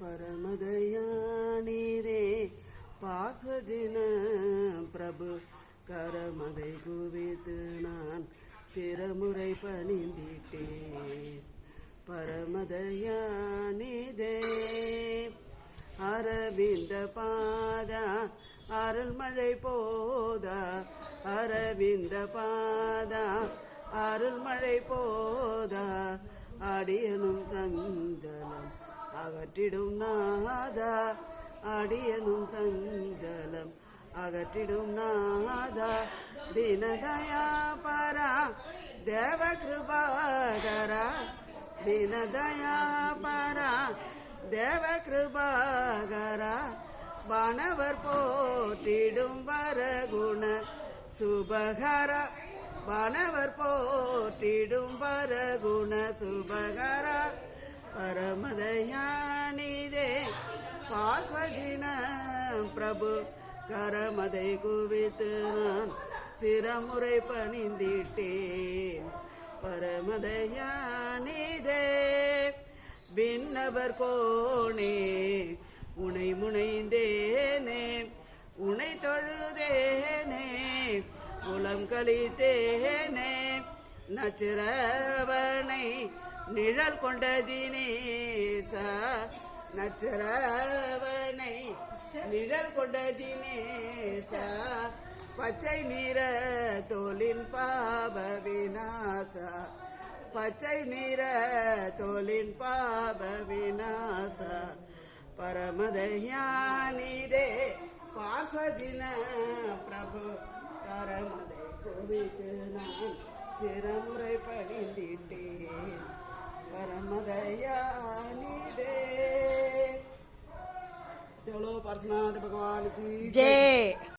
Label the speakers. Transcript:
Speaker 1: பரமதயானிதே பாஸ்வஜின பிரபு கரமதை குவித்து நான் சிரமுறை பணிந்திட்டேன். பரமதயானிதே அரவிந்த பாதா அருள்மழை போதா, அரவிந்த பாதா அருள்மழை போதா, அடியனும் சஞ்சலம் அகற்றிடும் நாதா, அடியனும் சஞ்சலம் அகற்றிடும் நாதா. தீனதயா பரா தேவ கிருபாகரா, தீனதயா பரா தேவ கிருபாகரா, வானவர் போற்றிடும் வரகுண சுபகரா, வானவர் போற்றிடும் வரகுண சுபகரா. பரமதயானிதே பாஸ்வஜின பிரபு கரமதை குவித்து நான் சிரமுறை பணிந்திட்டேன். பரமதயானிதே விண்ணவர் கோணே உனை முனைந்தேனே, உனை தொழுதேனே உலம் கழித்தேனே. நச்சிரவனை நிழல் கொண்ட தினேசா, நச்சிரவனை நிழல் கொண்ட தினேசா, பச்சை நிற தோலின் பாப விநாசா, பச்சை நிற தோலின் பாப விநாசா. பரமதயானிதே பாஸ்வஜின பிரபு கரமதை குவித்து நான் சிரமுறை பணிந்திட்டேன். परमदयानिधे बोलो परशुनाथ भगवान की जय।